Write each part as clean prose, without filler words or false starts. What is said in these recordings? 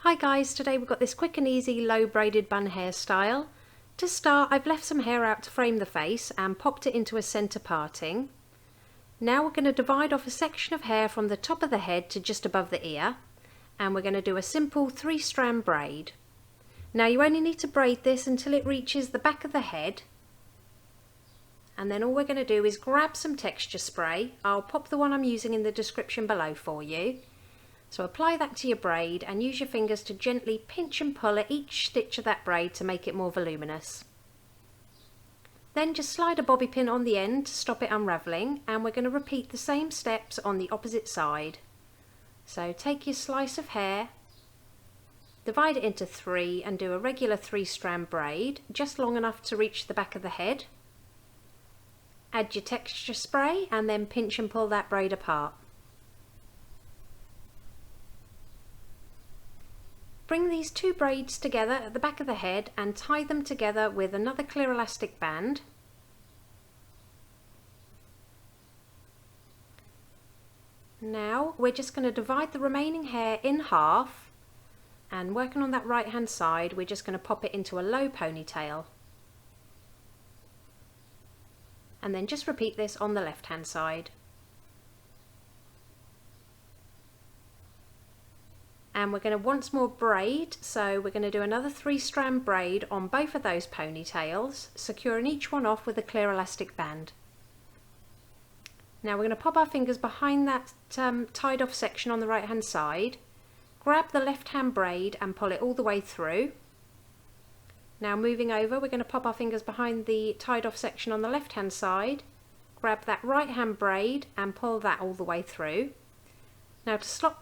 Hi guys, today we've got this quick and easy low braided bun hairstyle. To start, I've left some hair out to frame the face and popped it into a centre parting. Now we're going to divide off a section of hair from the top of the head to just above the ear, and we're going to do a simple 3-strand braid. Now you only need to braid this until it reaches the back of the head, and then all we're going to do is grab some texture spray. I'll pop the one I'm using in the description below for you. So apply that to your braid and use your fingers to gently pinch and pull at each stitch of that braid to make it more voluminous. Then just slide a bobby pin on the end to stop it unravelling, and we're going to repeat the same steps on the opposite side. So take your slice of hair, divide it into 3 and do a regular 3-strand braid, just long enough to reach the back of the head. Add your texture spray and then pinch and pull that braid apart. Bring these 2 braids together at the back of the head and tie them together with another clear elastic band. Now we're just going to divide the remaining hair in half, and working on that right hand side we're just going to pop it into a low ponytail. And then just repeat this on the left hand side. And we're going to once more braid, so we're going to do another 3-strand braid on both of those ponytails, securing each one off with a clear elastic band. Now we're going to pop our fingers behind that tied off section on the right hand side, grab the left hand braid and pull it all the way through. Now moving over, we're going to pop our fingers behind the tied off section on the left hand side, grab that right hand braid and pull that all the way through. Now to stop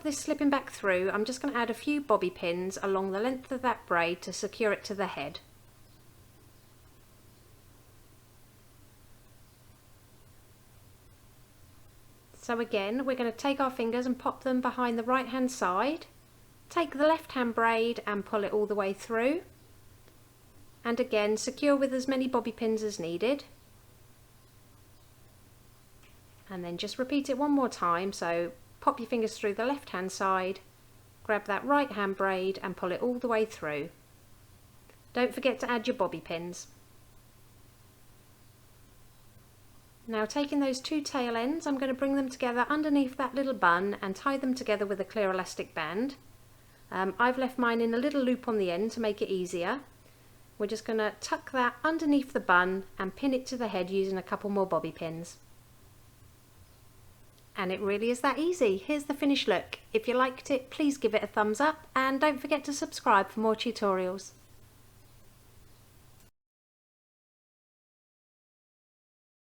this slipping back through, I'm just going to add a few bobby pins along the length of that braid to secure it to the head. So again, we're going to take our fingers and pop them behind the right hand side, take the left hand braid and pull it all the way through, and again secure with as many bobby pins as needed. And then just repeat it one more time, so pop your fingers through the left hand side, grab that right hand braid and pull it all the way through. Don't forget to add your bobby pins. Now taking those 2 tail ends, I'm going to bring them together underneath that little bun and tie them together with a clear elastic band. I've left mine in a little loop on the end to make it easier. We're just going to tuck that underneath the bun and pin it to the head using a couple more bobby pins. And it really is that easy. Here's the finished look. If you liked it, please give it a thumbs up and don't forget to subscribe for more tutorials.